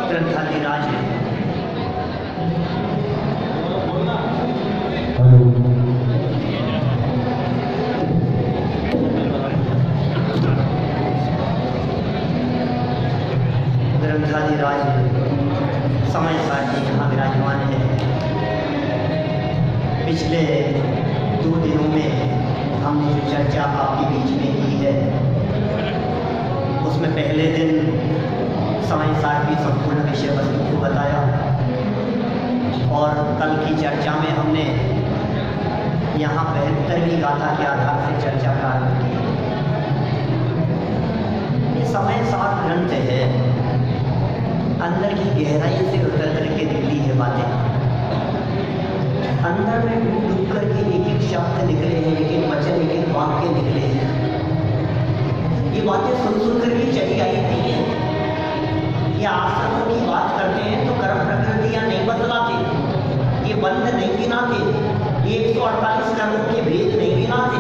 ग्रंथाधिराज है। ग्रंथाधिराज समय सारथी यहाँ विराजमान है। पिछले 2 दिनों में हमने जो चर्चा आपके बीच में की है, उसमें पहले दिन समय सारथी संपूर्ण विषय वस्तु को बताया और कल की चर्चा में हमने यहाँ 72वीं गाथा के आधार से चर्चा प्रारंभ की। ये समय सार ग्रंथ है, अंदर की गहराई से उतर करके निकली है बातें। अंदर में डूब करके एक एक शब्द निकले हैं, एक एक वचन, एक एक वाक्य निकले हैं। ये बातें सुन सुन करके चली आई नहीं है। ये आश्रमों की बात करते हैं तो कर्म प्रकृतियां नहीं बदलाते, ये बंध नहीं गिनाते, ये 148 कर्मों के भेद नहीं गिनाते।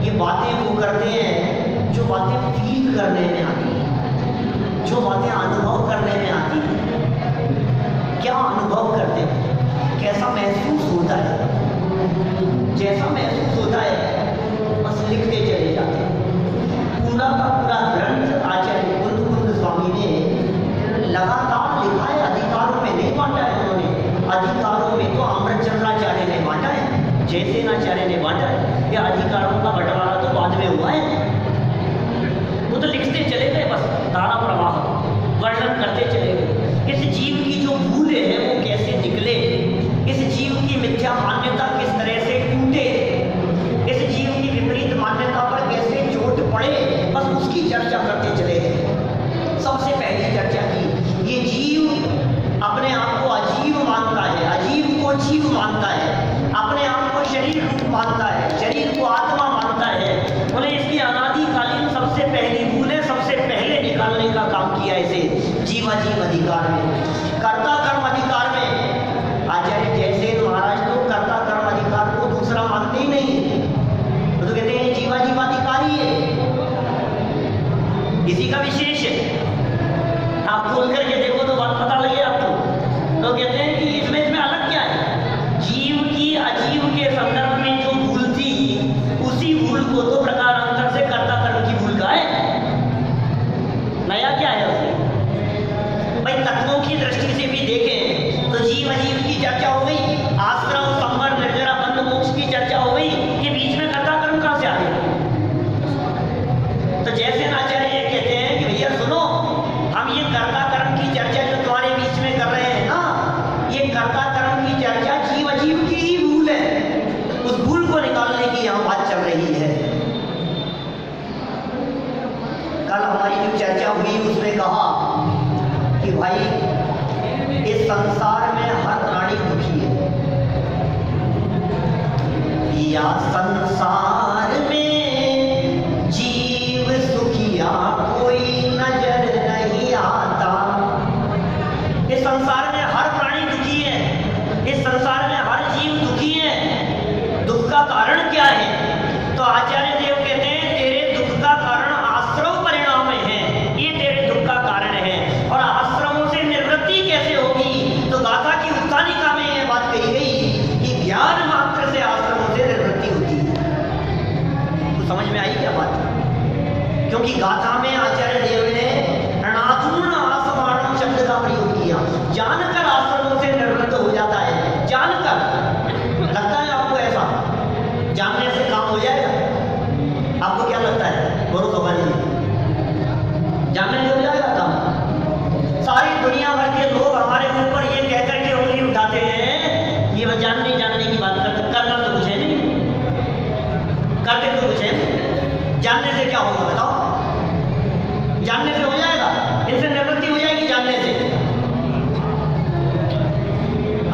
ये बातें वो करते हैं जो बातें फील करने में आती हैं, जो बातें अनुभव करने में आती हैं। क्या अनुभव करते हैं, कैसा महसूस होता है, जैसा महसूस होता है बस लिखते चले जाते हैं। पूरा का पूरा ग्रंथ आचार्य कुंद स्वामी ने लगातार लिखा है, अधिकारों में नहीं बांटा है उन्होंने। अधिकारों में तो अमृतचंद्राचार्य ने बांटा है, जयसेनाचार्य ने बांटा है। ये अधिकारों का बंटवारा तो बाद में हुआ है। वो तो लिखते चले गए, बस धारा प्रवाह वर्णन करते चले गए। इस जीव की जो भूले हैं वो कैसे निकले, इस जीव की मिथ्या मान्यता किस तरह से टूटे, इस जीव की विपरीत मान्यता पर कैसे चोट पड़े, बस उसकी चर्चा करते चले गए। सबसे पहली चर्चा की, ये जीव अपने आप को अजीव मानता है, अजीव को जीव मानता है, अपने आप को शरीर रूप मानता है, शरीर को आत्मा मानता है। बोले इसकी अनादिकालीन सबसे पहली भूल है, सबसे पहले निकालने का काम किया इसे जीवाजीव अधिकार में, कर्ता कर्म अधिकार में। आचार्य जयसेन महाराज तो कर्ता कर्म अधिकार को दूसरा मानते ही नहीं, तो कहते हैं जीवाजीव अधिकारी है, इसी का विशेष है। आप खोल करके देखो तो बात पता लगे आपको। तो कहते हैं कि इसमें अलग क्या है, जीव की अजीव के संदर्भ में जो भूल थी उसी भूल को दो प्रकार अंतर से कर्ता कर्म की भूल का है। नया क्या है उसमें? भाई तत्वों की दृष्टि से भी देखें तो जीव अजीव की चर्चा हो गई, आश्रम संवर निर्जरा बंध मोक्ष की चर्चा हो गई, ये बीच में कर्ता कर्म कहां से आ गया? तो जैसे आचार्य कहते हैं कि भैया सुनो, हम ये कर्ता कर्म की चर्चा जो तुम्हारे बीच में कर रहे हैं ना, ये कर्ता कर्म की चर्चा जीव अजीव की ही भूल है, उस भूल को निकालने की यहाँ बात चल रही है। कल हमारी जो चर्चा हुई उसमें कहा कि भाई इस संसार में हर प्राणी दुखी है, या संसार में जीव सुखिया कोई नजर नहीं आता। इस संसार में हर प्राणी दुखी है, इस संसार में हर जीव दुखी है। दुख का कारण क्या है? तो आचार्य देव कहते हैं तेरे दुख का कारण आश्रम परिणाम है, ये तेरे दुख का कारण है। और आश्रमों से निवृत्ति कैसे होगी? तो गाथा की उत्तानिका में यह बात कही गई कि ज्ञान मात्र से आश्रमों से निवृत्ति होती है। तो समझ में आई क्या बात? क्योंकि गाथा में आचार्य देव ने ऋणाधूर्ण आसमानम शब्द का प्रयोग किया। जानकर आश्रमों से निवृत्त हो जाता है, जानकर। लगता है आपको ऐसा? जानने से काम हो जाएगा? आपको क्या लगता है? बोलो तो भाई, जानने से हो जाएगा काम? सारी दुनिया भर के लोग हमारे ऊपर ये कहकर के उंगली उठाते हैं, ये जानने जानने की बात करना तो कुछ है नहीं, करते तो कुछ है नहीं। जानने से क्या होगा बताओ? जानने से हो जाएगा, इनसे निवृत्ति हो जाएगी जानने से।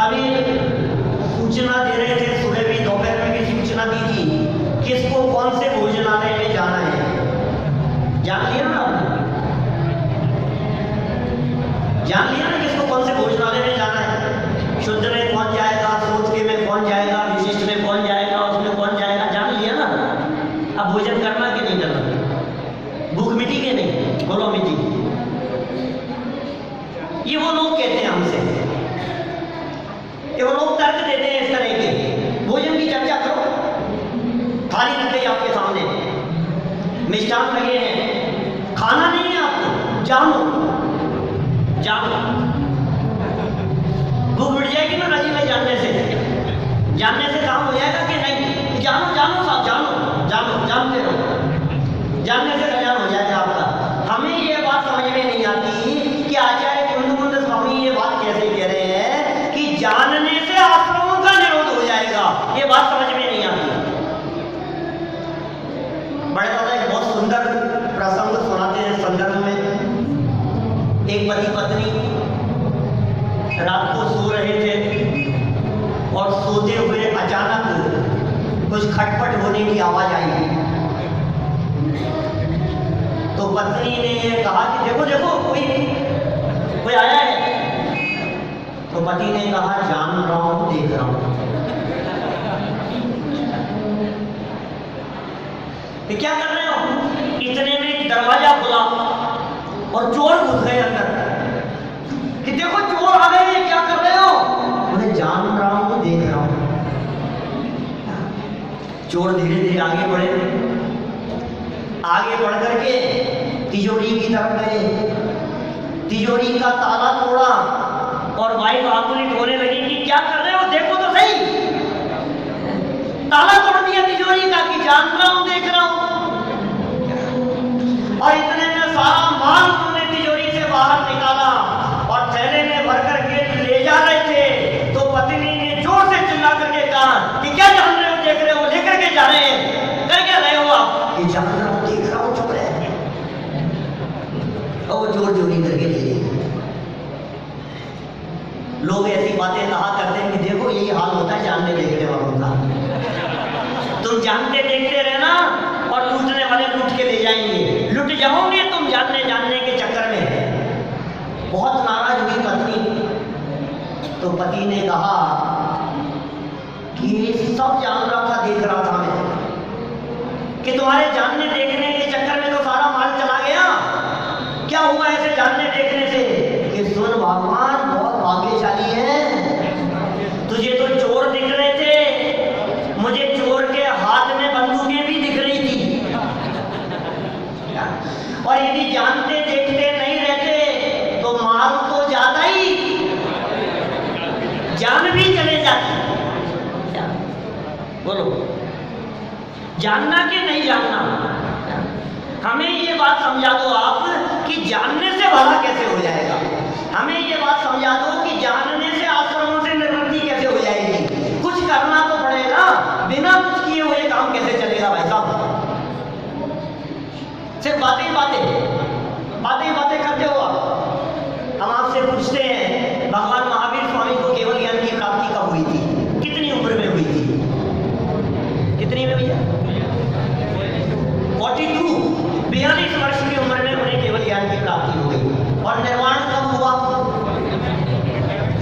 अभी सूचना दे रहे थे जान लिया ना आपने? जान लिया ना किसको कौन से भोजनालय में जाना है? शुद्ध में कौन जाएगा, सूत्र में कौन जाएगा, विशिष्ट में कौन जाएगा, उसमें कौन जाएगा, जान लिया ना? अब भोजन करना कि नहीं करना? भूख मिटी के नहीं? बोलो मिटी। ये वो लोग कहते हैं हमसे, ये वो लोग तर्क देते हैं इस तरह के, भोजन की चर्चा करो, थाली रख गई आपके सामने, मिष्ठान लगे हैं, खाना नहीं है आपको, जानो जानो। भूख मिट जाएगी ना राजी में जानने से काम हो जाएगा कि नहीं? जानो जानो साहब, जानो जानो, जानते रहो, जानने से कल्याण हो जाएगा आपका। हमें ये बात समझ में नहीं आती कि आचार्य कुंदमुंड स्वामी ये बात कैसे कह रहे हैं कि जानने से आश्रमों का निरोध हो जाएगा, ये बात समझ में नहीं आती। बड़े दादा एक बहुत सुंदर प्रसंग सुनाते हैं संदर्भ में। एक पति पत्नी रात को सो रहे थे और सोते हुए अचानक कुछ खटपट होने की आवाज आई। तो पत्नी ने ये कहा कि देखो देखो कोई आया है। तो पति ने कहा जान रहा हूं, देख रहा हूं। क्या कर रहे हो? इतने में दरवाजा खुला और चोर घुस गए अंदर। कि देखो चोर आ गए, क्या कर रहे हो? मैं जान रहा हूं, देख रहा हूं। चोर धीरे धीरे आगे बढ़ करके तिजोरी की तरफ गए, तिजोरी का ताला तोड़ा और वाइफ आंखों ढोने लगी कि क्या कर रहे हो, देखो तो सही। ताला तोड़ दिया तिजोरी का कि जान रहा हूं, देख रहा हूं। और इतने में सारा माल उन्होंने तिजोरी से बाहर निकाला और थैले में भरकर के ले जा रहे थे। तो पत्नी ने जोर से चिल्ला करके कहा कि क्या जान रहे हो, देख रहे हो, लेकर के जा रहे हैं, कर क्या रहे हो आप? कि जान रहा हूं, देख रहा हूं, चुप रहे। और जोर जोरी करके ले गए। लोग ऐसी बातें कहा करते हैं कि देखो यही हाल होता है जानने देखने वालों का। तुम जानते देखते रहना और लूटने वाले लूट के ले जाएंगे, लुट जाओगे तुम जानने के चक्कर में। बहुत नाराज हुई पत्नी। तो पति ने कहा कि सब जान रहा था, देख रहा था मैं, कि तुम्हारे जानने देखने के चक्कर में तो सारा माल चला गया। क्या हुआ ऐसे जानने देखने से? कि सुन भगवान बहुत भाग्यशाली है, तुझे तो चोर दिख रहे थे, मुझे चोर के हाथ में बंदूकें भी दिख रही थी। और यदि जानते देखते नहीं रहते तो माल तो जाता ही, जान भी चले जाती। बोलो जानना कि नहीं जानना? हमें ये बात समझा दो आप कि जानने से भला कैसे हो जाएगा। हमें ये बात समझा दो कि जानने से आश्रमों से निवृत्ति कैसे हो जाएगी। कुछ करना तो पड़ेगा, बिना कुछ किए हुए काम कैसे चलेगा भाई साहब? सिर्फ बातें करते हो आप। हम आपसे पूछते हैं भगवान महावीर स्वामी को केवल ज्ञान की प्राप्ति कब हुई थी, कितनी उम्र में हुई थी? कितनी में भैया? 42 वर्ष की उम्र में उन्हें केवल ज्ञान की प्राप्ति हो गई। और निर्वाण कब हुआ?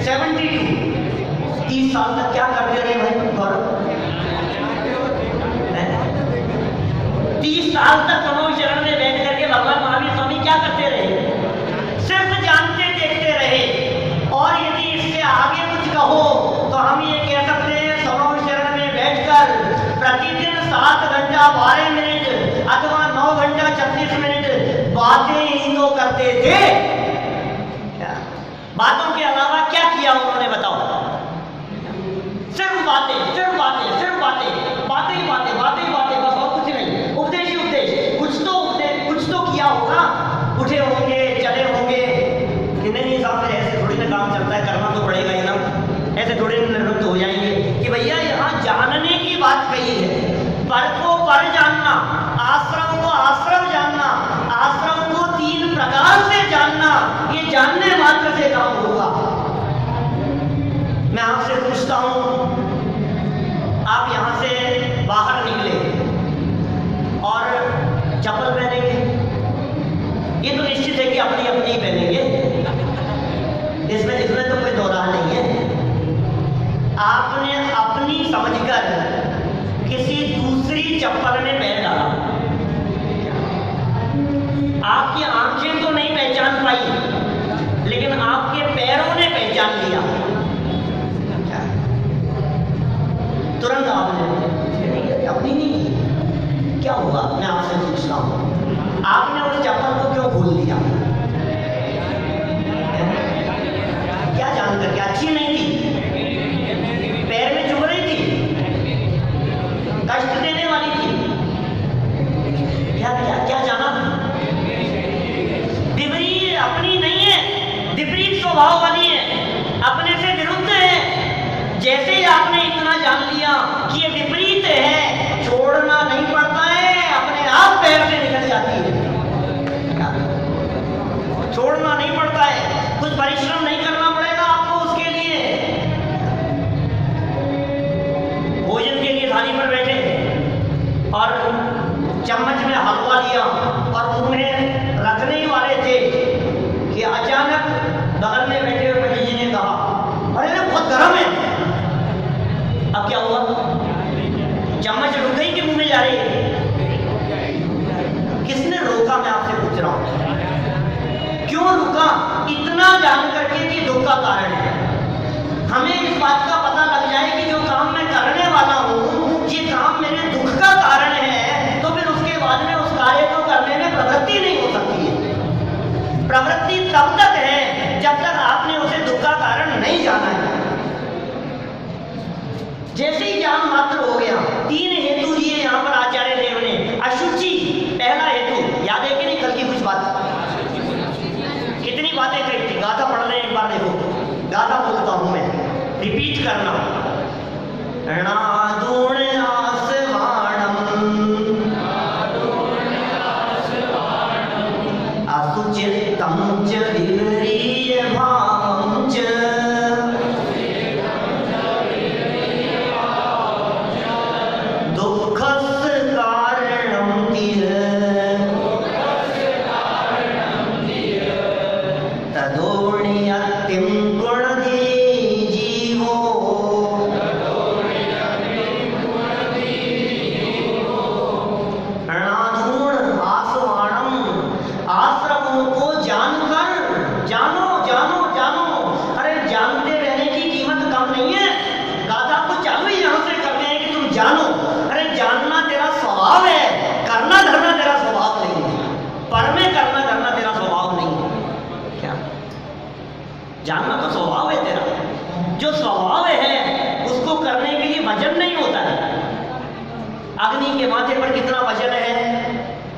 72। 30 साल तक क्या करते रहे भाई गौरव? 30 साल तक तमोग चरण में बैठ करके भगवान महावीर स्वामी क्या करते रहे? सिर्फ जानते देखते रहे। और यदि इससे आगे कुछ कहो तो हम ये कह सकते हैं तमोग चरण में बैठकर प्रतिदिन 7 घंटा 12 मिनट अथवा 9 घंटा 36 मिनट बातें ही तो करते थे। बातों के अलावा क्या किया उन्होंने बताओ? सिर्फ बातें बस और कुछ नहीं। उपदेश ही उपदेश, कुछ तो किया होगा। उठे होंगे, चले होंगे कि नहीं साहब ऐसे थोड़ी ना काम चलता है, करना तो पड़ेगा ही ना। ऐसे थोड़े निवृत्त हो जाएंगे कि भैया यहाँ जानने की बात कही है। पर को पर जानना, आश्रम को आश्रम जानना, आश्रम को 3 प्रकार से जानना, ये जानने मात्र से काम होगा। मैं आपसे पूछता हूं, आप यहां से बाहर निकले और चप्पल पहनेंगे? नहीं पहनेंगे, इसमें इसमें तो कोई दो राह नहीं है। आपने अपनी समझकर किसी दूसरी चप्पल में पैर डाला, आपकी आंखें तो नहीं पहचान पाई, लेकिन आपके पैरों ने पहचान लिया। तुरंत आपने अपनी नहीं की। क्या हुआ, मैं आपसे पूछता हूं, आपने उस चप्पल को क्यों भूल दिया? क्या जानकर के अच्छी नहीं थी, पैर में चुभ रही थी, कष्ट देने वाली थी, क्या क्या क्या जाना? विपरीत अपनी नहीं है, विपरीत स्वभाव वाली है, अपने से विरुद्ध है। जैसे ही आपने इतना जान लिया कि ये विपरीत है, छोड़ना नहीं पड़ता है, अपने आप पैर से निकल जाती है। छोड़ना नहीं पड़ता है, कुछ परिश्रम नहीं करना पड़ेगा आपको उसके लिए। भोजन के लिए थाली पर बैठे और चम्मच में हलवा लिया और उन्हें रखने ही वाले थे कि अचानक बगल में बैठे हुए पंडित जी ने कहा, अरे ये बहुत गर्म है। अब क्या हुआ, चम्मच रुक गई कि मुंह में जा रही है? किसने रोका, मैं आपसे पूछ रहा हूं, क्यों रुका? इतना जान करके कि दुख का कारण है। हमें इस बात का पता लग जाए कि जो काम मैं करने वाला हूं, ये काम मेरे दुख का कारण है, तो फिर उसके बाद में उस कार्य को करने में प्रवृत्ति नहीं हो सकती है। प्रवृत्ति तब तक है जब तक आपने उसे दुख का कारण नहीं जाना है। जैसे ही ज्ञान मात्र हो गया, 3 हेतु दिए यहां पर आचार्य देव ने। अशुचि पहला हेतु, याद है कि नहीं कल की कुछ बात? कितनी बातें कही थी, गाथा पढ़ रहे हैं एक बार, देखो गाथा बोलता हूं मैं, रिपीट करना। णादूण आसवाणम असुचित्तम च विपरीय भावम च दुःखस्य कारणं तिर तदोनियतिं गुणधी जीवो णाधूण आसवाणम। आश्रमों को जानकर, जानो जानो जानो, अरे जानते रहने की कीमत कम नहीं है। गाथा को चालू ही यहां से करते हैं कि तुम जानो। अरे जानना तेरा स्वभाव है, करना धरना तेरा स्वभाव नहीं है, पर में करना धरना तेरा स्वभाव नहीं है। क्या जानना तो स्वभाव है तेरा, जो स्वभाव है उसको करने के लिए वजन नहीं होता है। अग्नि के माथे पर कितना वजन है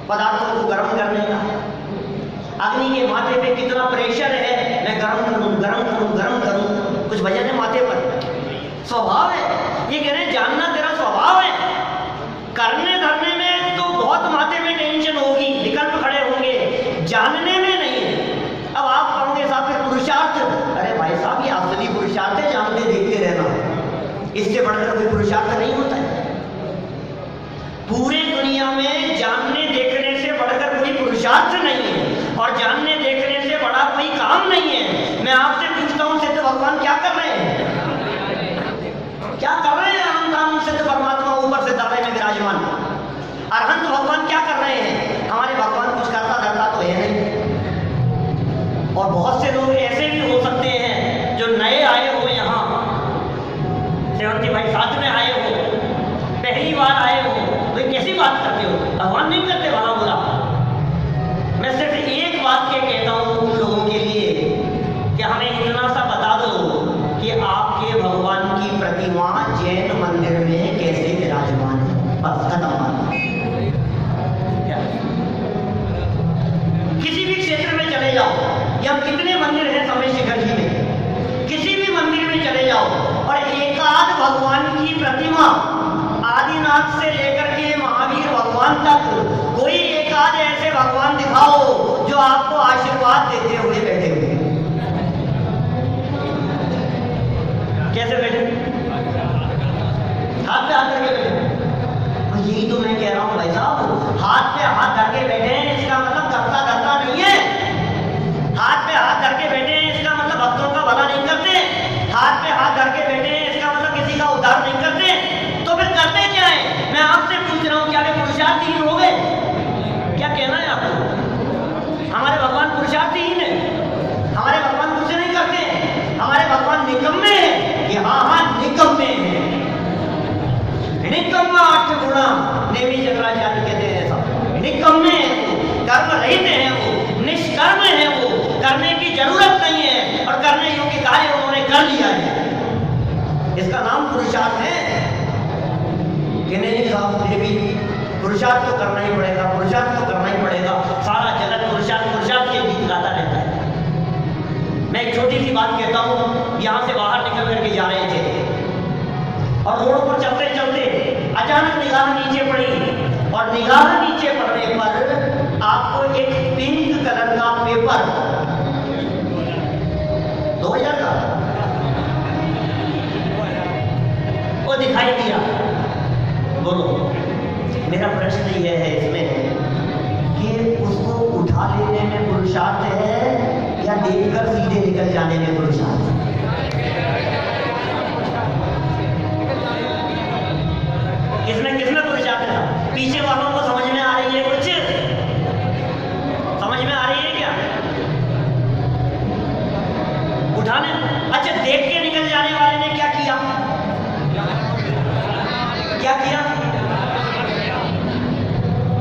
पदार्थों को गर्म करने का? अग्नि के माथे पे कितना प्रेशर है, मैं गर्म करूं गर्म करूं गर्म करूं, कुछ वजन है माथे पर? स्वभाव है। ये कह रहे हैं जानना तेरा स्वभाव है, करने धरने में तो बहुत माथे में टेंशन होगी, विकल्प खड़े होंगे, जानने में नहीं है। अब आप कहोगे साहब फिर पुरुषार्थ, अरे भाई साहब ये असली पुरुषार्थ है, जानते देखते रहना, इससे बढ़कर कोई पुरुषार्थ नहीं होता है। पूरे दुनिया में जानने देखने से बढ़कर कोई पुरुषार्थ नहीं है, और जानने देखने से बड़ा कोई काम नहीं है। मैं आपसे पूछता हूं, सिद्ध भगवान क्या कर रहे हैं? क्या कर रहे हैं? अनंत सिद्ध परमात्मा ऊपर से दावे में विराजमान। अरहंत भगवान क्या कर रहे हैं? हमारे भगवान कुछ करता धरता तो है नहीं। और बहुत से लोग ऐसे भी हो सकते हैं जो नए आए हो यहाँ, सेवंती भाई साथ में आए हो, पहली बार आए हो, तो कैसी बात करते हो? भगवान नहीं करते भला बुरा। मैं सिर्फ एक बात के कहता हूँ उन लोगों के लिए कि हमें इतना सा बता दो कि आपके भगवान की प्रतिमा जैन मंदिर में कैसे विराजमान है, बस खत्म बात। किसी भी क्षेत्र में चले जाओ, या कितने मंदिर हैं समय शिखर जी में, किसी भी मंदिर में चले जाओ और एकाध भगवान की प्रतिमा, आदिनाथ से लेकर के महावीर भगवान तक, कोई एकाध ऐसे भगवान दिखाओ जो आपको आशीर्वाद देते हुए बैठे हुए। कैसे बैठे? हाथ पे हाथ करके बैठे। यही तो मैं कह रहा हूं भाई साहब, हाथ पे हाथ धर के बैठे हैं, इसका मतलब करता करता नहीं है। हाथ नेमी शंकराचार्य कहते हैं ऐसा। निकम्मे हैं वो, कर्म रहित हैं वो, निष्कर्म है वो, करने की जरूरत नहीं है और करने योग्य कार्य उन्होंने कर लिया है। इसका नाम पुरुषार्थ है कि नहीं साहब, फिर भी पुरुषार्थ तो करना ही पड़ेगा, पुरुषार्थ तो करना ही पड़ेगा। सारा जगत पुरुषार्थ के गीत गाता रहता है। मैं एक छोटी सी बात कहता हूँ। यहाँ से बाहर निकल करके जा रहे थे और रोड पर चलते चलते अचानक निगाह नीचे पड़ी और निगाह नीचे पड़ने पर आपको एक पिंक कलर का पेपर 2000 का वो दिखाई दिया। बोलो, मेरा प्रश्न यह है इसमें कि उसको उठा लेने में पुरुषार्थ है या देखकर सीधे निकल जाने में पुरुषार्थ है? किसमें पुरुषार्थ है? पीछे वालों को समझ में आ रही है? कुछ समझ में आ रही है क्या? उठाने, अच्छा देख के निकल जाने वाले ने क्या किया? क्या किया?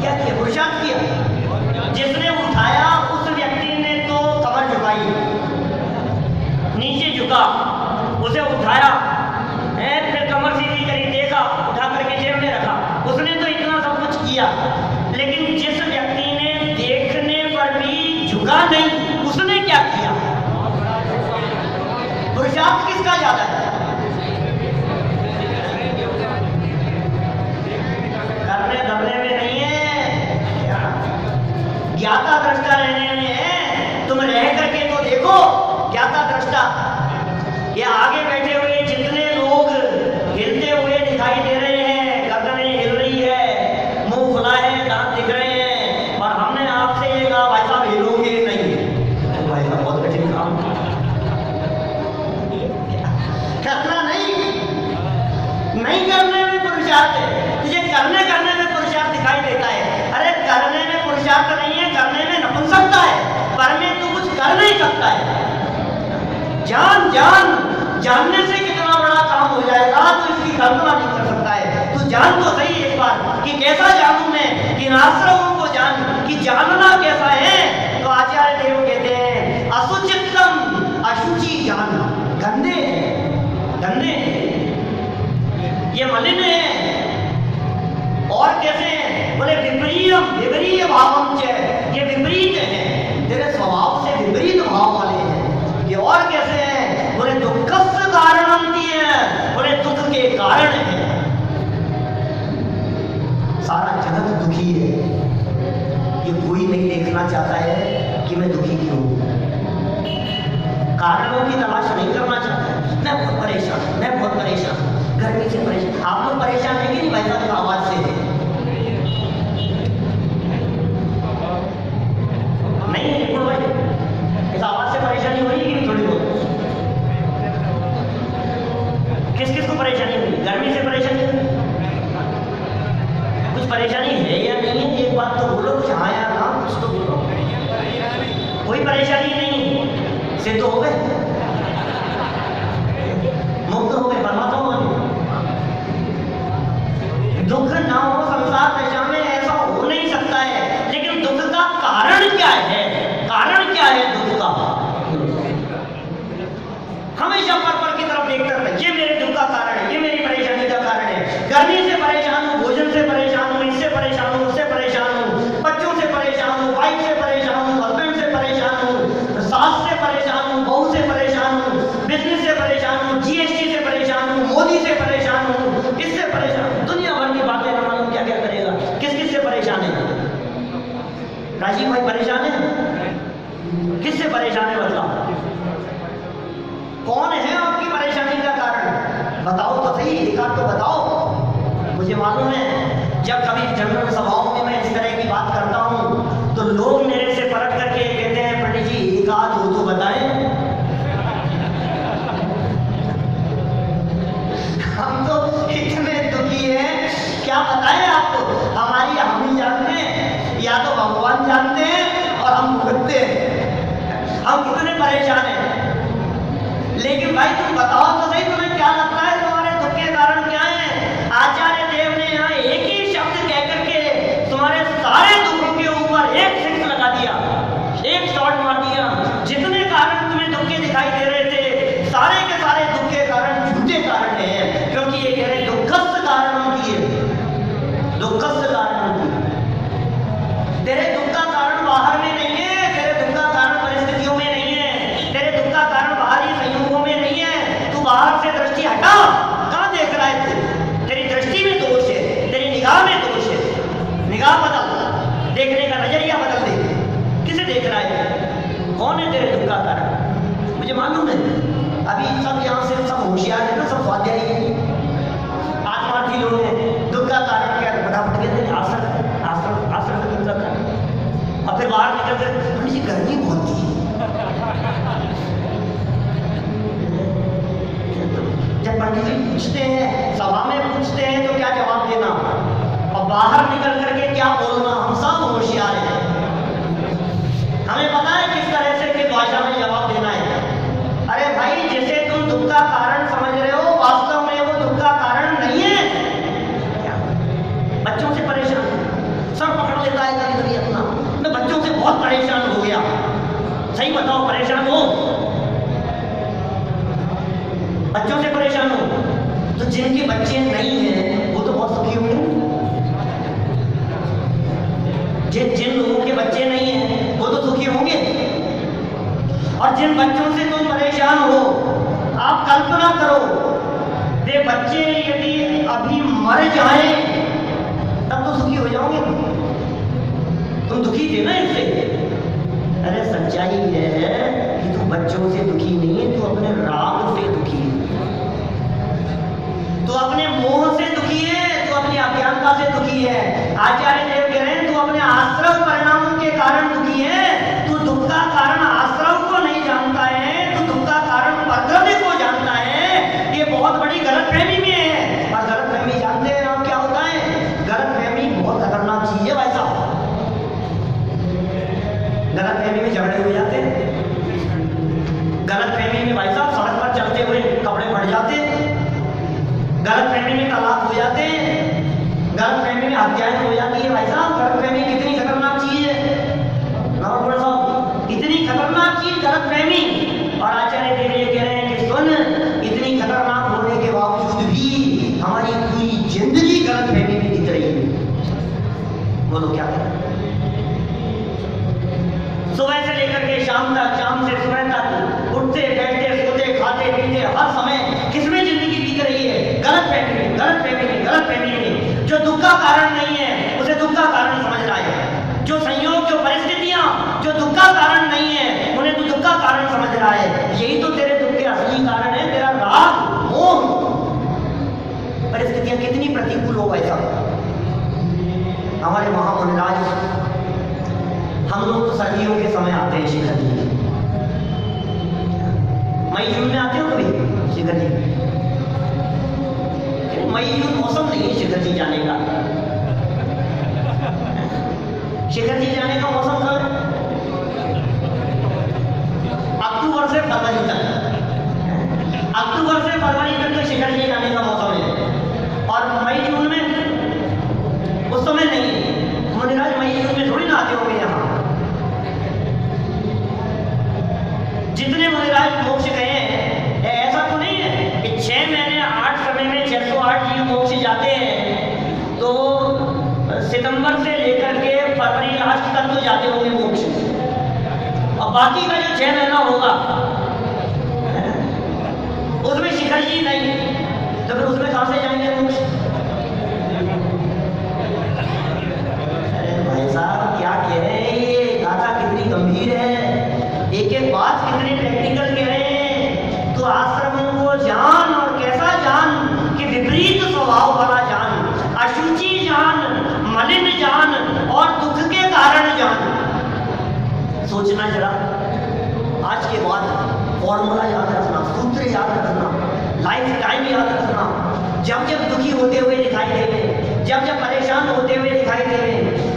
क्या किया? पुरुषार्थ किया। जिसने उठाया उस व्यक्ति ने तो कमर झुकाई, नीचे झुका, उसे उठाया, फिर कमर सीधी करी, देखा, उठा करके जेब में रखा। उसने तो इतना सब कुछ किया, लेकिन जिस व्यक्ति ने देखने पर भी झुका नहीं, उसने क्या किया? पुरुषार्थ किसका ज्यादा है? करने धरने में नहीं है, ज्ञाता दृष्टा रहने में है। तुम रह करके तो देखो, ज्ञाता दृष्टा। ये आगे बैठे हुए जितने लोग हिलते हुए दिखाई दे रहे हैं, गर्दनें हिल रही है, मुंह खुला है, दांत दिख रहे हैं, और हमने आपसे ये कहा भाई साहब हिलोगे नहीं, तो भाई साहब बहुत कठिन काम करना नहीं करने में पुरुषार्थ है। तुझे करने में पुरुषार्थ दिखाई देता है। अरे करने में पुरुषार्थ नहीं है, करने में नपुंसकता है। पर में तू कुछ कर नहीं सकता है। जानने से कितना बड़ा काम हो जाएगा तो इसकी कल्पना नहीं कर सकता है। तू जान तो सही एक बार कि कैसा जानूं मैं, कि आश्रमों को जान, कि जानना कैसा है। तो आचार्य देव कहते हैं असुचितम अशुचि जान। गंदे ये मलिन है। और कैसे हैं? बोले विपरीय भावम च, ये विपरीत है, तेरे स्वभाव से विपरीत भाव वाले हैं। ये और कैसे हैं? बोले दुखस्य कारणम दिए, बोले दुख के कारण है। सारा जगत दुखी है, ये कोई नहीं देखना चाहता है कि मैं दुखी क्यों हूं। कारणों की तलाश नहीं करना चाहता है। मैं बहुत परेशान, गर्मी से परेशान। आप लोग परेशान है कि नहीं भाई साहब? आवाज से नहीं है भाई, इस आवाज से परेशानी हो रही है कि थोड़ी बहुत? किस को परेशानी हुई? गर्मी से परेशानी हुई? कुछ परेशानी है या नहीं है? एक बात तो बोलो, कुछ हाँ या ना कुछ तो बोलो। कोई परेशानी नहीं, सिद्ध हो गए, मुक्त हो गए, परमात्मा हो गए। दुख ना हो संसार दशा में, ऐसा हो नहीं सकता है। लेकिन दुख का कारण क्या है? कारण क्या है दुख का? हमेशा पर की तरफ देखते रहते, ये मेरे दुख का कारण है, ये मेरी परेशानी का कारण है। गर्मी से परेशान हूँ, भोजन से परेशान हूँ, इससे परेशान हूँ, उससे परेशान हूँ, बच्चों से परेशान हूँ, वाइफ से परेशान हूँ, हस्बैंड से परेशान हूँ, सास से परेशान हूँ, बहू से परेशान हूँ, बिजनेस से परेशान हूँ, जीएसटी से परेशान हूँ, मोदी से परेशान हूँ, इससे परेशान हूँ। दुनिया भर की बातें ना मालूम क्या करेगा। किस से परेशान है? राजीव भाई परेशान है? किससे परेशान है बताओ? कौन है आपकी परेशानी का कारण? बताओ तो सही, एक आध तो बताओ। मुझे मालूम है जब कभी जनरल सभाओं में मैं इस तरह की बात करता हूँ तो लोग मेरे से परख करके कहते हैं पंडित जी एक आध हो तो बताएं। हम तो इतने दुखी हैं, क्या बताएं आपको? हमारी हम ही जानते हैं, या तो भगवान जानते हैं और हम भुगतते हैं। हम कितने परेशान हैं। लेकिन भाई तुम बताओ तो सही, तुम्हें क्या लगता है तुम्हारे दुख के कारण क्या है? आचार्य देव ने यहाँ एक ही शब्द कह बच्चे नहीं हैं वो तो बहुत सुखी होंगे। जिन लोगों के बच्चे नहीं हैं वो तो सुखी होंगे। और जिन बच्चों से तुम परेशान हो, आप कल्पना करो, वे बच्चे यदि अभी मर जाएं तब तो सुखी हो जाओगे। तुम दुखी थे ना इससे। अरे सच्चाई है कि तू बच्चों से दुखी नहीं है, तू अपने राग से दुखी है, तू अपने मोह से दुखी है, तू अपनी अज्ञानता से दुखी है। आचार्य देव कह रहे हैं तू अपने आश्रव परिणामों के कारण दुखी है। तू दुख का कारण आश्रव को नहीं जानता है, तू दुख का कारण प्रकृति को जानता है। ये बहुत बड़ी गलतफहमी में है। और गलतफहमी जानते हैं आप क्या होता है? गलतफहमी बहुत खतरनाक चीज है भाई साहब। गलतफहमी में झगड़े हो जाते हैं, गलतफहमी में भाई साहब सड़क पर चलते हुए कपड़े बढ़ जाते हैं, गलतफहमी में तलाक हो जाते हैं, गलतफहमी में हत्याएं हो जाती है। भाई साहब गलतफहमी कितनी खतरनाक चीज है नौरपुर साहब, इतनी खतरनाक चीज गलतफहमी। और आचार्य देव ये कह रहे हैं कि सुन, इतनी खतरनाक होने के बावजूद भी हमारी पूरी जिंदगी गलतफहमी में बीत रही है। बोलो क्या करें? सुबह से लेकर के शाम तक, शाम से सुबह तक, उठते बैठते सोते खाते पीते हर समय किसमें जिंदगी बीत रही है? गलतफहमी में, गलतफहमी में, गलतफहमी में। जो दुख का कारण नहीं है उसे दुख का कारण समझ रहा है। जो संयोग, जो परिस्थितियां जो दुख का कारण नहीं है उन्हें तो दुख का कारण समझ रहा है। यही तो तेरे दुख के असली कारण है, तेरा राग मोह। परिस्थितियां कितनी प्रतिकूल हो भाई साहब। हमारे महामुनिराज, हम लोग तो सर्दियों के समय आते हैं शिखर जी, मई जून में आते हो कभी शिखर जी? मई जून मौसम नहीं है शिखर जी जाने का। शिखर जी जाने का मौसम कब है? अक्टूबर से फरवरी तक। अक्टूबर से फरवरी तक तो शिखर जी जाने का मौसम है। और मई जून में उस समय नहीं है। मुनिराज मई जून में थोड़ी ना आते होंगे यहाँ। जितने मुनिराज मोक्ष गए हैं, ऐसा तो नहीं है कि 6 महीने 8 समय में 608 जीव मोक्ष जाते हैं, तो सितंबर से लेकर के फरवरी लास्ट तक तो जाते होंगे मोक्ष। और बाकी का जो 6 महीना होगा उसमें शिखर जी नहीं, तो फिर उसमें कहां से जाएंगे मोक्ष? अरे भाई साहब क्या कह रहे हैं? ये गाथा कितनी गंभीर है, एक एक बात कितनी प्रैक्टिकल कह रहे हैं। तो आश्रमों को जान, और कैसा जान कि विपरीत स्वभाव वाला जान, अशुचि जान, मलिन जान और दुख के कारण जान। सोचना जरा, आज के बाद फॉर्मूला याद रखना, सूत्र याद रखना, लाइफ टाइम याद रखना। जब जब दुखी होते हुए दिखाई देवे, जब जब परेशान होते हुए दिखाई देवे,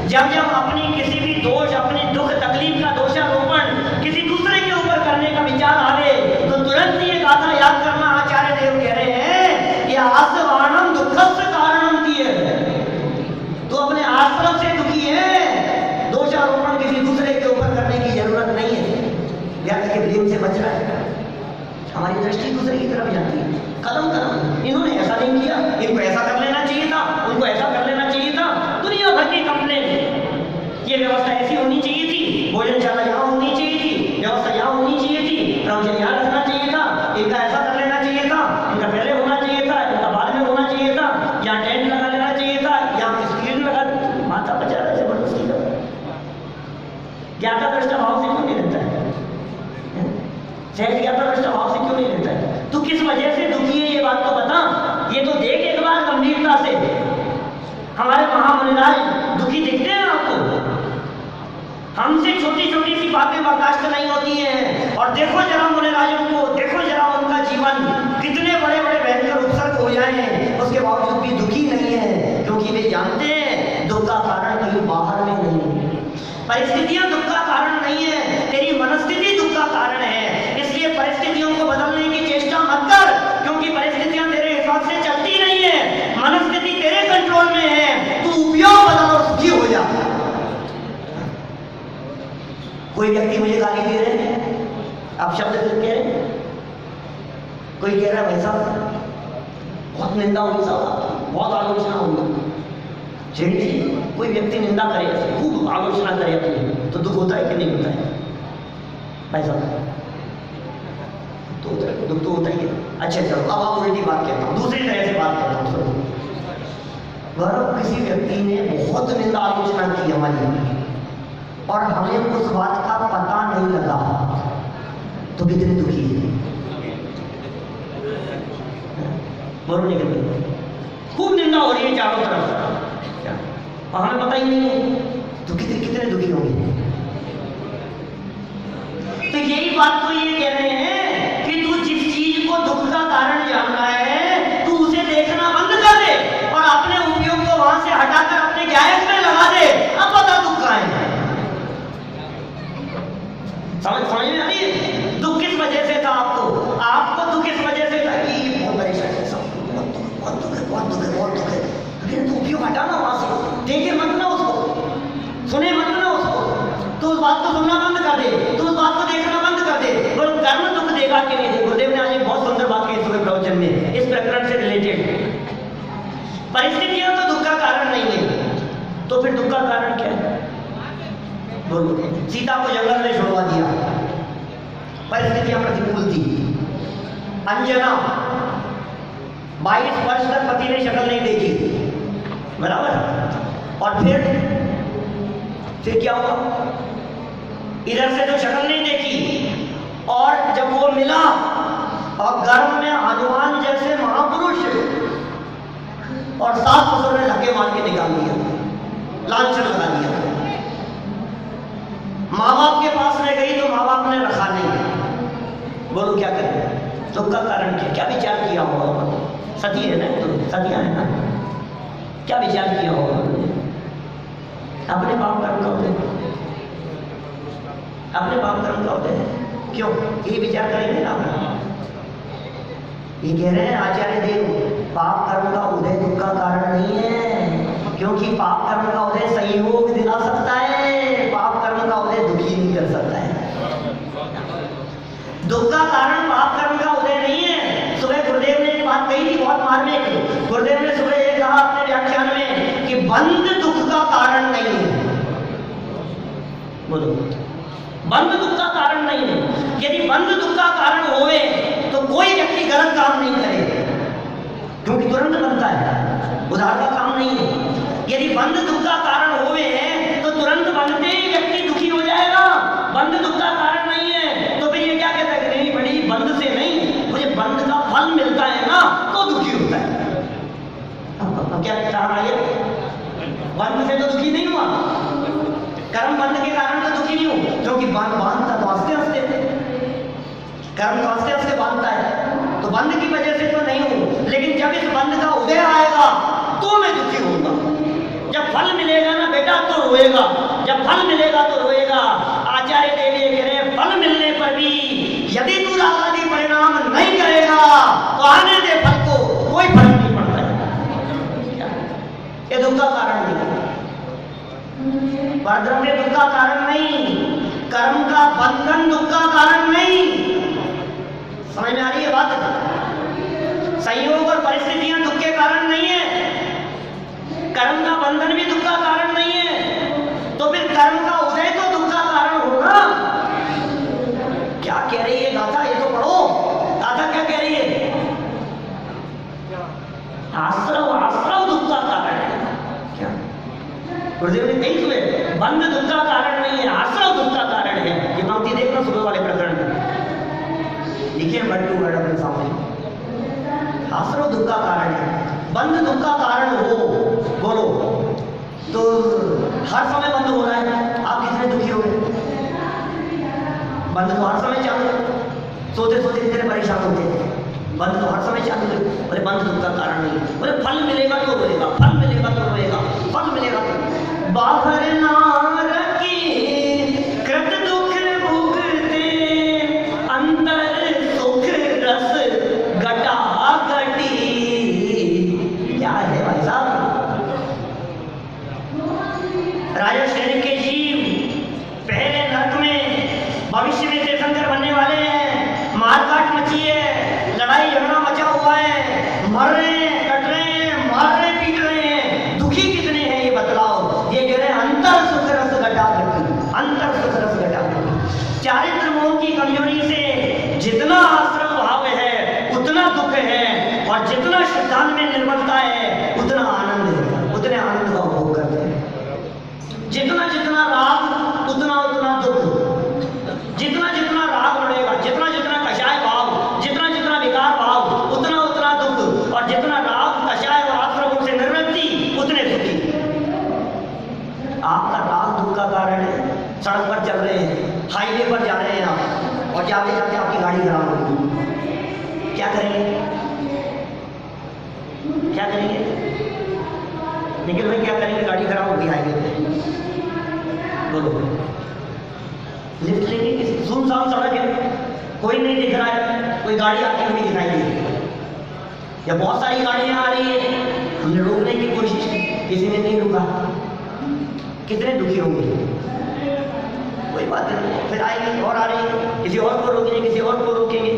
जब जब अपनी किसी भी दोष, अपनी दुख तकलीफ का दोषारोपण किसी दूसरे के ऊपर करने का विचार आवे, तो तुरंत ये गाथा याद करना। आचार्य देव कह रहे हैं कि आश्रवाणम दुखस्य कारणम दिए, तो अपने आश्रम से दुखी है, दोषारोपण किसी दूसरे के ऊपर करने की जरूरत नहीं है। व्यक्ति के ब्लेम से बच रहा है। हमारी दृष्टि दूसरे की तरफ जाती है कदम कदम। इन्होंने ऐसा नहीं किया, इनको ऐसा कर लेना चाहिए था, उनको ऐसा कर लेना चाहिए था। दुनिया भर की कंप्लेन, ये व्यवस्था ऐसी होनी चाहिए थी, भोजनशाला यहाँ होनी चाहिए थी, व्यवस्था यहाँ होनी चाहिए थी, प्रवचन यहाँ रखना चाहिए था, इनका ऐसा कर लेना चाहिए था, इनका पहले होना चाहिए था, इनका बाद में होना चाहिए था, यहाँ टेंट लगा लेना चाहिए था, यहाँ स्क्रीन लगा। माता बचा रहा है जबरदस्ती का। ज्ञाता दृष्टा भाव से क्यों नहीं रहता है? सहज ज्ञाता दृष्टा भाव से क्यों नहीं रहता है? तू किस वजह से दुखी है ये बात तो बता। ये तो देख एक बार गंभीरता से। हमारे महामुनिराज दुखी दिखते हैं आपको? हमसे छोटी छोटी सी बातें बर्दाश्त नहीं होती हैं। और देखो जरा मुनिराजों को, देखो जरा उनका जीवन, कितने बड़े बड़े भयंकर उपसर्ग हो जाए हैं, उसके बावजूद भी दुखी नहीं है, क्योंकि वे जानते हैं दुख का कारण कहीं बाहर में नहीं है। परिस्थितियां दुख का कारण नहीं है, तेरी मनस्थिति दुख का कारण है। इसलिए परिस्थितियों को बदलने की चेष्टा मत कर, क्योंकि परिस्थितियां तेरे हिसाब से चलती नहीं है, मनस्थिति तेरे कंट्रोल में है। तू उपयोग बदल और सुखी हो जा। कोई व्यक्ति मुझे गाली दे रहे हैं, आप शब्द कह रहे हैं, कोई कह रहा है भाई साहब बहुत निंदा हुई साहब, बहुत आलोचना हुई। जी कोई व्यक्ति निंदा करे, खूब आलोचना करे अपनी, तो दुख होता है कि नहीं होता है भाई साहब? तो दुख तो होता ही है। अच्छा चलो अब आप उल्टी बात कहता हूँ, दूसरी तरह से बात कहता हूँ। सुनो, अगर किसी व्यक्ति ने बहुत निंदा आलोचना की हमारी और हमें उस बात का पता नहीं लगा, तो कितने दुखी है? बोलो निकल गए, खूब निंदा हो रही है चारों तरफ और हमें पता ही नहीं है, तो कितने कितने दुखी होंगे? तो यही बात तो ये कह रहे हैं कि तू जिस चीज को दुख का कारण जान रहा है, तू उसे देखना बंद कर दे और अपने उपयोग को वहां से हटाकर अपने गायक में लगा दे। अब पता दुख कहाँ है? समझ में आ रही है? दुख किस वजह से था आपको दुख किस वजह से था कि बहुत परेशान है, बहुत दुख है, बहुत दुख है, बहुत दुख है। लेकिन तू उपयोग हटाना वहां से, देखे मत ना उसको, सुने मत ना उसको, तो उस बात को सुनना बंद कर दे, तो उस बात को देखना बंद कर दे। और कर्म दुख देगा कि नहीं? गुरुदेव ने आज एक बहुत सुंदर बात कही सुबह प्रवचन में, इस प्रकरण से रिलेटेड। परिस्थितियां तो दुख का कारण नहीं है, तो फिर दुख का कारण क्या है? बोलो। सीता को जंगल में छुड़वा दिया, परिस्थितियां प्रतिकूल थी। अंजना 22 वर्ष तक पति ने शक्ल नहीं देखी, बराबर? और फिर क्या हुआ? इधर से तो शक्ल नहीं देखी, और जब वो मिला और गर्भ में हनुमान जैसे महापुरुष और सास ससुर ने धक्के मार के निकाल दिया, लांछन लगा दिया। माँ बाप के पास रह गई तो माँ बाप ने रखा नहीं। बोलो क्या करें? दुख का कारण क्या विचार किया होगा? सती है ना, तो सतियां है ना, क्या विचार किया होगा? अपने पाप कर्म का उदय, अपने पाप कर्म का उदय। क्यों ये विचार करेंगे ना? ये कह रहे हैं आचार्य देव, पाप कर्म का उदय दुख का कारण नहीं है, क्योंकि पाप कर्म का उदय संयोग दिला सकता है, पाप कर्म का उदय दुखी नहीं कर सकता है। दुख का कारण पाप कर्म का उदय नहीं है। सुबह गुरुदेव ने एक बात कही थी बहुत मार्मिक। गुरुदेव ने सुबह ये कहा अपने व्याख्यान में कि बंध दुख का कारण नहीं है। बोलो, बंध दुख का कारण नहीं है। यदि बंध दुख का कारण होवे तो कोई व्यक्ति गलत काम नहीं करे, क्योंकि तुरंत बनता है, उधार का काम नहीं है। यदि बंध दुख का कारण होवे तो तुरंत बनते ही व्यक्ति दुखी हो जाएगा। बंध दुख का कारण नहीं है तो फिर ये क्या कहता है? नहीं बड़ी बंध से नहीं, मुझे बंध का फल मिलता है ना तो दुखी होता है। अब क्या कहा है? बंध से तो दुखी नहीं हुआ, कर्म बंध के कारण तो दुखी नहीं हूं, क्योंकि बांधता तो हंसते हंसते, कर्म तो हंसते हंसते बांधता है, तो बंध की वजह से तो नहीं हूं। लेकिन जब इस बंध का उदय आएगा तो मैं दुखी होऊंगा। जब फल मिलेगा ना बेटा तो रोएगा, जब फल मिलेगा तो रोएगा। आचार्य देव ये कह रहे हैं, फल मिलने पर भी यदि तू रागादि परिणाम नहीं करेगा तो आने दे फल को, कोई फर्क नहीं पड़ता है। ये दुख का कारण नहीं, परद्रव्य दुख का कारण नहीं, कर्म का बंधन दुख का कारण नहीं। समझ में आ रही है बात? संयोग और परिस्थितियां दुख के कारण नहीं है, कर्म का बंधन भी दुख का कारण नहीं है, तो फिर कर्म का उदय तो दुख का कारण होगा। क्या कह रही है गाथा? ये तो पढ़ो, गाथा क्या कह रही है? आश्रव आश्रव दुख का कारण है। क्या गुरुदेव ने कही सुबह, बंध दुख का कारण नहीं है, आश्रव दुख का कारण है। ये पंक्ति देखना सुबह वाले प्रकरण में लिखिए, वर्ड टू वर्ड अपने सामने। आश्रव दुख का कारण है, बंध दुख का कारण हो, बोलो तो हर समय बंद हो रहा है, आप कितने दुखी हो गए? बंद तो हर समय चालू है, सोते सोते कितने परेशान होते हैं, बंद तो हर समय चालू है। बोले बंद दुख का कारण नहीं, बोले फल मिलेगा तो रोएगा, फल मिलेगा तो रोएगा, फल मिलेगा तो। बाहर नार की कृत दुख भुगते, अंतर सुख रस घटा घटी। क्या है भाई साहब? राजा श्रेणी के जीव पहले नरक में, भविष्य में तीर्थंकर बनने वाले हैं। मारकाट मची है, लड़ाई झगड़ा मचा हुआ है, मर रहे हैं, करेंगे? क्या करेंगे? निखिल भाई क्या करेंगे? गाड़ी खराब होगी हाईवे पे, बोलो। लिफ्ट लेंगे? किसी सुनसान सड़क है, कोई नहीं दिख रहा है, कोई गाड़ी आती हुई दिखाई दे रही है, या बहुत सारी गाड़ियां आ रही है, हमने रोकने की कोशिश की, किसी ने नहीं रुका, कितने दुखी होंगे? कोई बात नहीं, फिर आएंगे और आ रही है, किसी और को रोकेंगे, किसी और को रोकेंगे,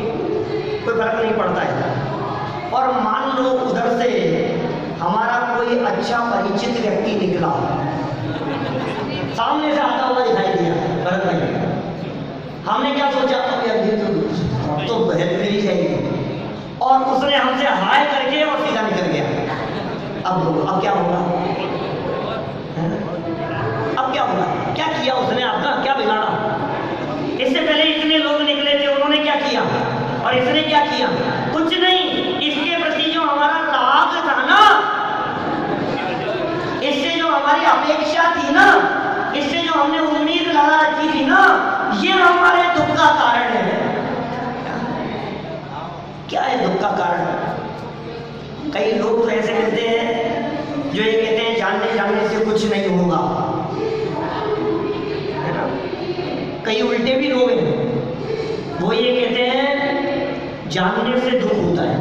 कोई फर्क नहीं पड़ता है। और मान लो उधर से हमारा कोई अच्छा परिचित व्यक्ति निकला, सामने से आता हुआ दिखाई दिया, फर्क नहीं, हमने क्या सोचा? तो हेल्प मिली जाएगी, और उसने हमसे हाय करके और सीधा निकल गया। अब बोलो, अब क्या होगा? अब क्या होगा? क्या किया उसने आपका? क्या बिगाड़ा? इससे पहले इतने लोग निकले थे, उन्होंने क्या किया? और इसने क्या किया? कुछ नहीं। इसके प्रति जो हमारा राग था ना, इससे जो हमारी अपेक्षा थी ना, इससे जो हमने उम्मीद लगा रखी थी ना, ये हमारे दुख का कारण है। क्या है दुख का कारण? कई लोग तो ऐसे मिलते हैं जो ये कहते हैं जानने जानने से कुछ नहीं होगा, है ना? कई उल्टे भी लोग हैं, वो ये कहते हैं जानने से दुख होता है।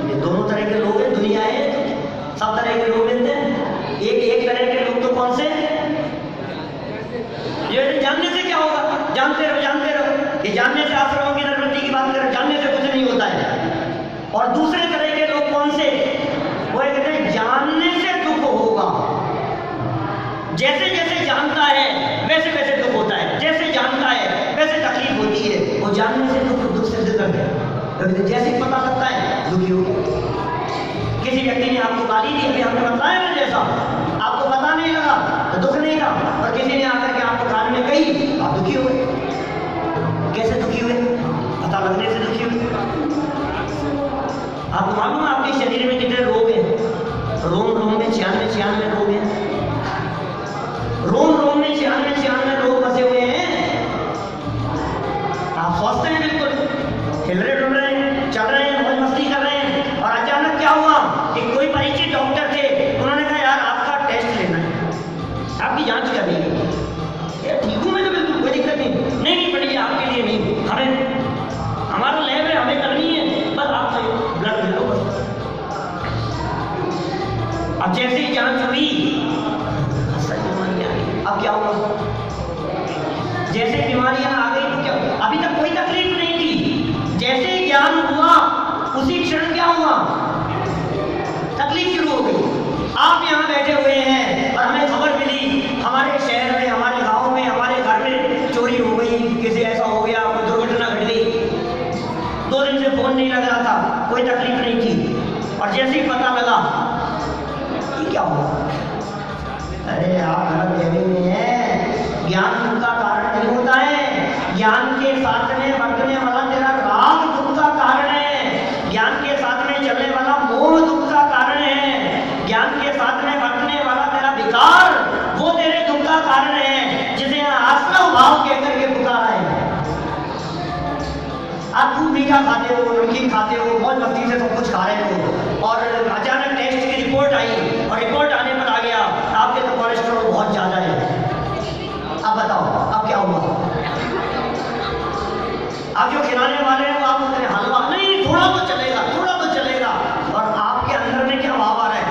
ये दोनों तरह के लोग हैं, दुनिया है तो सब तरह के लोग मिलते हैं। एक तरह के लोग तो कौन से? ये जानने से क्या होगा, जानते रहो जानते रहो, ये जानने से आश्रमों की निर्वृत्ति की बात करें, जानने से कुछ नहीं होता है। और दूसरे तरह के लोग कौन से? वो कहते हैं जानने से दुख होगा, जैसे जैसे जानता है वैसे वैसे दुख होता है, जैसे जानता है वैसे तकलीफ होती है। वो जानने से दुख सिद्ध करते हैं, जैसे पता लगता है दुखी हो गया। किसी व्यक्ति ने आपको गाली दी, अभी हमने बताया ना, जैसा आपको पता नहीं लगा तो दुख नहीं था, और किसी ने आकर के आपको कान में कही, आप दुखी हुए। कैसे दुखी हुए? पता लगने से दुखी हुए। आपको मालूम है आपके शरीर में कितने रोग हैं? रोम रोम में 96 रोग हैं। रोम रोम में 96 रोग बसे हुए हैं। आप स्वस्थ हैं, बिल्कुल हिल रहे डुल रहे हैं, चल रहे हैं, मौज मस्ती कर रहे हैं, और अचानक क्या हुआ कि कोई परिचित डॉक्टर थे, उन्होंने कहा यार आपका टेस्ट लेना है, आपकी जांच करनी है। ठीक हूँ मैं तो, बिल्कुल कोई दिक्कत नहीं। नहीं पड़ी आपके लिए नहीं, हमें हमारा लैब है, हमें करनी है, बस आप ब्लड ले लो बस। अब जैसे ही जांच हुई, अब क्या हुआ? जैसे बीमारियां आ गई तो क्या? अभी तक कोई तकलीफ नहीं थी, जैसे ही ज्ञान हुआ उसी क्षण क्या हुआ? तकलीफ शुरू हो गई। आप यहाँ बैठे हुए हैं और हमें खबर मिली हमारे शहर में, हमारे गांव में, हमारे घर में चोरी हो गई, किसी ऐसा हो गया, कोई दुर्घटना घट गई। 2 दिन से फोन नहीं लग रहा था, कोई तकलीफ नहीं थी, और जैसे ही पता लगा ये क्या हुआ? अरे आप गलत फहमी में हैं, ज्ञान दुख का कारण नहीं होता है। ज्ञान के साथ में बरतने वाला तेरा राग दुख का कारण है, ज्ञान के साथ में चलने वाला मोह दुख का कारण है, ज्ञान के साथ में बरतने वाला तेरा विकार वो तेरे दुख का कारण है, जिसे आश्रव भाव कहकर के पुकारा है। आप खूब मीठा खाते हो, नमकीन खाते हो, मौज मस्ती से सब कुछ खा रहे हो, और अचानक टेस्ट की रिपोर्ट आई, और रिपोर्ट आने पर आ गया आपके तो कोलेस्ट्रॉल बहुत ज्यादा है। अब बताओ अब क्या हुआ? आप जो खिलाने वाले हैं आप उतने हलवा नहीं, थोड़ा तो चलेगा, थोड़ा तो चलेगा, और आपके अंदर में क्या भाव आ रहा है?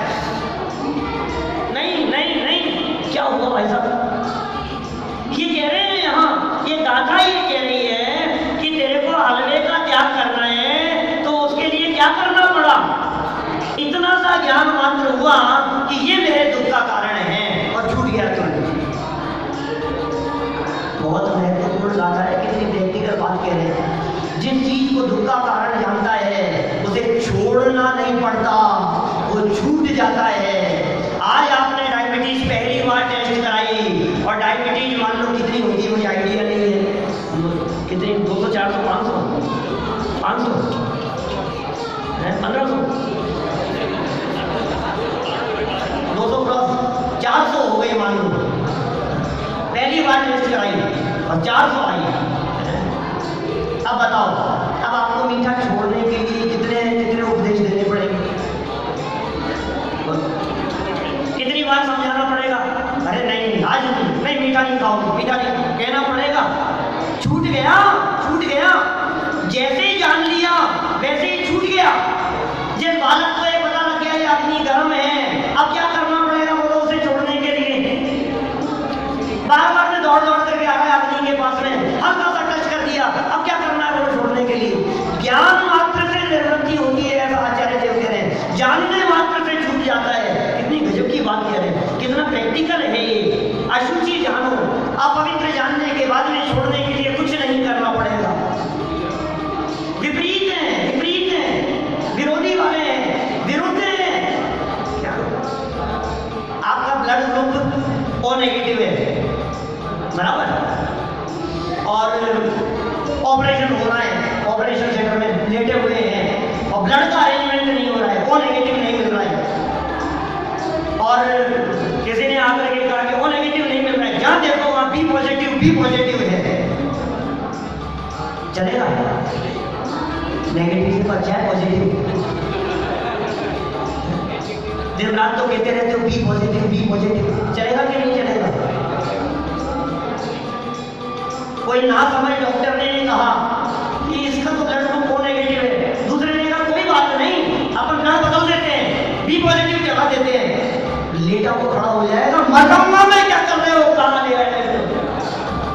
नहीं नहीं नहीं, क्या हुआ भाई साहब? ये कह रहे हैं यहाँ, ये गाथा ये कह रही है कि तेरे को हलवे का त्याग करना है, तो उसके लिए क्या करना पड़ा? इतना सा ज्ञान मात्र हुआ कि ये मेरे दुख का कारण है, और छूट गया तुरंत। बहुत महत्वपूर्ण गाथा है, कितनी व्यक्तिगत बात कह रहे हैं। जिस चीज को दुख का कारण जानता है उसे छोड़ना नहीं पड़ता, वो छूट जाता है। आज आपने डायबिटीज पहली बार टेस्ट कराई, और डायबिटीज मान लो कितनी होती है मुझे आइडिया नहीं है, कितनी 200 400 500 500 1500 200 + 400 हो गई मान लो। पहली बार टेस्ट कराई और 400 आई। अब बताओ, अब आपको कितनी बार समझाना पड़ेगा? अरे नहीं आज नहीं, मीठा नहीं खाओ, मीठा नहीं, कहना पड़ेगा। छूट गया, छूट गया। जैसे ही जान लिया वैसे ही छूट गया। जिस बालक को ये पता लग गया ये आदमी गर्म है, अब क्या करना पड़ेगा बोलो उसे छोड़ने के लिए? बार बार से दौड़ दौड़ करके आ गए आदमी के पास में, हल्का सा टच कर दिया, अब क्या करना है बोलो छोड़ने के लिए? ज्ञान मात्र से निर्वृत्ति होती है, ऐसा आचार्य देव कह रहे हैं। जानने मात्र से छूट जाता है। कितनी गजब की बात कह रहे हैं, कितना प्रैक्टिकल है ये। अशुचि जानो, अपवित्र जानने के बाद में छोड़ने के लिए कुछ नहीं करना पड़ेगा। विपरीत है, विपरीत है, विरोधी वाले हैं, विरुद्ध है। क्या आपका ब्लड ग्रुप ओ नेगेटिव है, बराबर, और ऑपरेशन हो रहा है, ऑपरेशन थिएटर में लेटे हुए हैं और ब्लड का अरेंजमेंट नहीं हो रहा है, ओ नेगेटिव नहीं मिल रहा है, और किसी ने आकर के कहा कि ओ नेगेटिव नहीं मिल रहा है, जहां देखो वहां बी पॉजिटिव है, चलेगा? नेगेटिव से तो अच्छा है पॉजिटिव। दिन रात तो कहते रहते हो बी पॉजिटिव, चलेगा कि नहीं चलेगा? कोई ना समझ डॉक्टर ने कहा कि इसका तो ब्लड ग्रुप ओ नेगेटिव है, दूसरे ने कहा कोई बात नहीं, अपन ब्लड बदल देते हैं, बी पॉजिटिव चला देते हैं। लेटा को खड़ा हो जाएगा, मरम्मा में क्या कर रहे हो, कहां ले आए?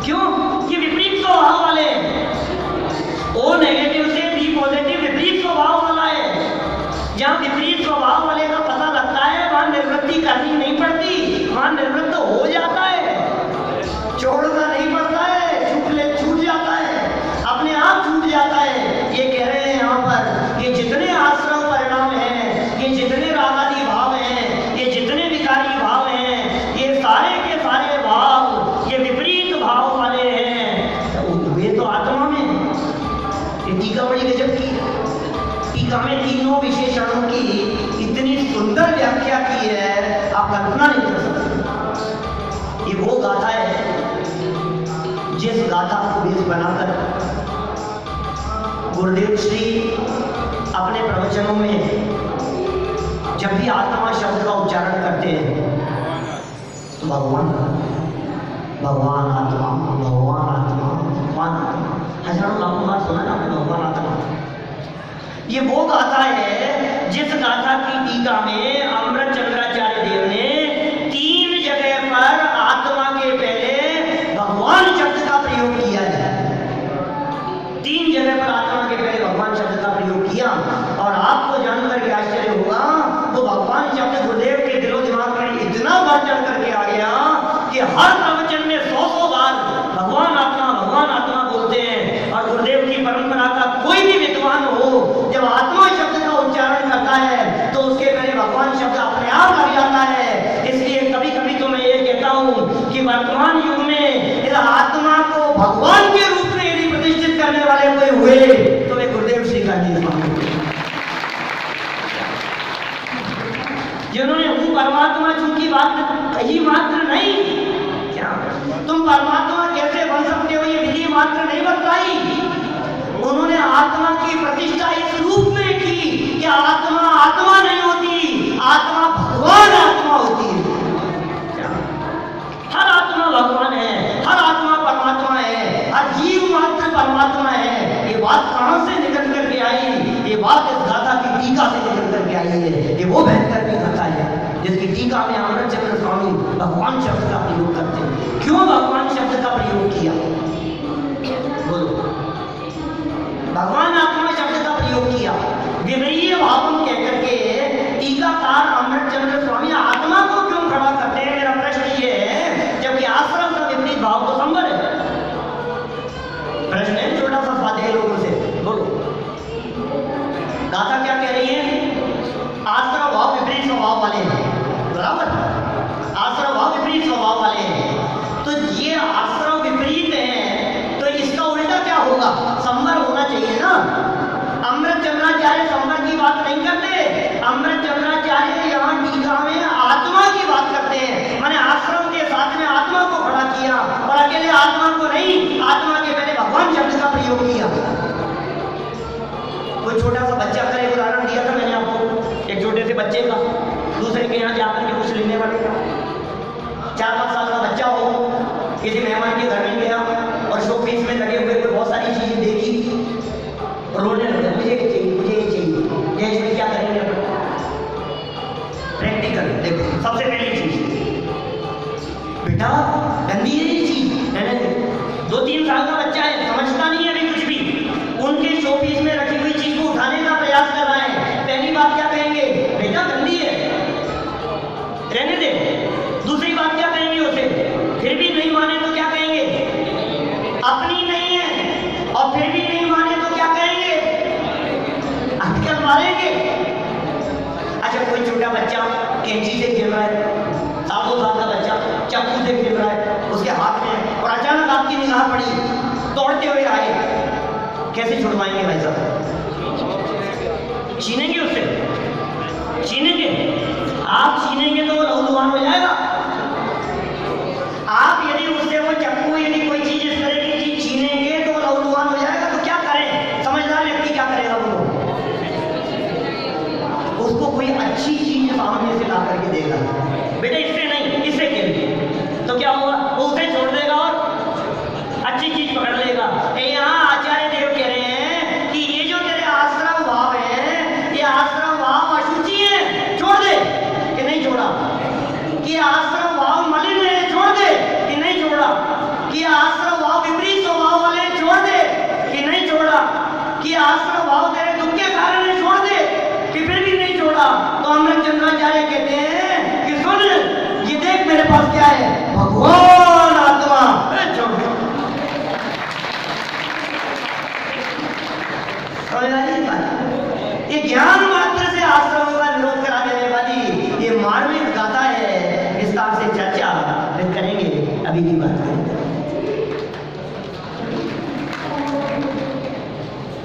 क्यों? कि विपरीत स्वभाव वाले, ओ नेगेटिव से बी पॉजिटिव विपरीत स्वभाव वाला है। जहां विपरीत स्वभाव वाले का पता लगता है वहां निवृत्ति करनी नहीं पड़ती, वहां निवृत्त हो जाता है, छोड़ना नहीं पड़ता है, छूट जाता है, अपने आप छूट जाता है। ये कह रहे हैं यहाँ पर, ये जितने आश्रम परिणाम हैं, ये जितने रागादि भाव हैं, ये जितने विकारी भाव हैं, ये सारे के सारे भाव ये विपरीत भाव वाले हैं, तो वे तो आत्मा में। ये टीका बड़ी गजब की, टीका में तीनों विशेषणों की इतनी सुंदर व्याख्या की है, आप कल्पना नहीं कर सकते। ये वो गाथा है जिस गाथा को बेस बनाकर गुरुदेव श्री अपने प्रवचनों में जब भी आत्मा शब्द का उच्चारण करते हैं तो भगवान आत्मा, भगवान आत्मा, हजारों लाखों बार सुना ना आपने भगवान आत्मा। ये वो गाथा है जिस गाथा की टीका में अमृत चंद्राचार्य देव ने 3 जगह पर आत्मा के पहले भगवान शब्द का प्रयोग किया है। 3 जगह पर आत्मा के पहले भगवान शब्द का प्रयोग किया, और आपको जानकर के आश्चर्य होगा वो भगवान शब्द गुरुदेव के दिलो दिमाग में इतना बढ़ चढ़ करके आ गया कि हर प्रवचन में 100 बार भगवान आत्मा बोलते हैं। और गुरुदेव की परंपरा का कोई भी विद्वान हो जब आत्मा शब्द का उच्चारण करता है तो उसके पहले भगवान शब्द अपने आप लग जाता है। इसलिए कभी कभी तो मैं ये कहता हूँ कि वर्तमान युग में इस आत्मा को भगवान के रूप में यदि प्रतिष्ठित करने वाले कोई हुए तो वे गुरुदेव श्री गांधी स्वामी, जिन्होंने वो परमात्मा चूंकि बात कही मात्र नहीं, क्या तुम परमात्मा कैसे बन सकते हो ये विधि मात्र नहीं बतलाई, उन्होंने आत्मा की प्रतिष्ठा इस रूप में की कि आत्मा नहीं होती, आत्मा भगवान आत्मा होती है। हर आत्मा भगवान है, हर आत्मा परमात्मा है, हर जीव मात्र परमात्मा है। ये बात कहां से निकल करके आई? ये बात इस गाथा की टीका से निकल करके आई है। ये वो भयंकर की गाथा है जिसकी टीका में अमृत चंद्र स्वामी भगवान शब्द का प्रयोग करते हैं। क्यों भगवान शब्द का प्रयोग किया? बोलो। भगवान आत्मा शब्द का प्रयोग किया, विवरीय भावम कहकर के टीकाकार अमृत चंद्र स्वामी आत्मा को क्यों खड़ा करते हैं? मेरा प्रश्न ये है, जबकि आश्रम का विपरीत भाव तो संभव है। प्रश्न है छोटा सा स्वाध्याय लोगों से, बोलो। गाथा क्या कह रही है? आश्रम भाव विपरीत स्वभाव वाले हैं, बराबर? आश्रम भाव विपरीत स्वभाव वाले हैं, तो ये आश्रम विपरीत है, तो इसका उल्टा क्या होगा? संवर होना चाहिए ना। अमृत चंद्राचार्य संवर की बात नहीं करते, अमृत दूसरे के यहाँ जाकर के कुछ लेने पड़ेगा। 4-5 साल का बच्चा हो, किसी मेहमान के घर में गया और शोपीस में लगे हुए कोई बहुत सारी चीजें देखी, रोने लगे, मुझे ये चाहिए, मुझे ये चाहिए। ये इसमें क्या करेंगे? प्रैक्टिकल देखो, सबसे पहली चीज, बेटा गंदी है ये चीज, नहीं 2-3 साल का बच्चा है, समझता नहीं है अभी कुछ भी, उनके शोपीस में रखी हुई चीज को उठाने का प्रयास कर रहा है। पहली बात क्या कहेंगे? बेटा गंदी है, रहने दे। दूसरी बात क्या कहेंगे उसे? फिर भी नहीं माने तो क्या कहेंगे? अपनी नहीं है। और फिर भी नहीं माने तो क्या कहेंगे? अटकल मारेंगे। अच्छा, कोई छोटा बच्चा कैंची से खेल रहा है, 7-2 साल का बच्चा चाकू से खेल रहा है उसके हाथ में, और अचानक आपकी निगाह पड़ी, दौड़ते हुए आए, कैसे छुड़वाएंगे भाई साहब? छीनेंगे उससे? छीनेंगे? आप छीनेंगे तो वो लहूलुहान हो जाएगा। आप यदि उससे वो चक्कू, यदि कोई चीज इस तरह की चीज छीनेंगे तो वो लहूलुहान हो जाएगा, तो क्या करें? समझदार व्यक्ति क्या करेगा? वो उसको कोई अच्छी चीज सामने से ला करके देगा, बेटा इससे नहीं, इससे खेल, तो क्या होगा? वो उसे छोड़ देगा और अच्छी चीज पकड़ लेगा। यहाँ आचार्य देव कह रहे हैं कि ये जो तेरे आश्रम भाव है, ये आश्रम भाव अशुचि है, छोड़ दे। कि नहीं छोड़ा? कि आश्रम भाव मलिन है, छोड़ दे। कि नहीं छोड़ा? कि आश्रम भाव विपरीत स्वभाव वाले, छोड़ दे। कि नहीं छोड़ा? कि आश्रम भाव तेरे दुख के कारण है, छोड़ दे। कि फिर भी नहीं छोड़ा? तो अमृत चंद्राचार्य कहते हैं कि सुन, ये देख मेरे पास क्या है, भगवान आत्मा। ये ज्ञान मात्र से आश्रमों का निरोध करा देने वाली ये मार्मिक गाथा है। विस्तार से चर्चा करेंगे, अभी की बात करेंगे।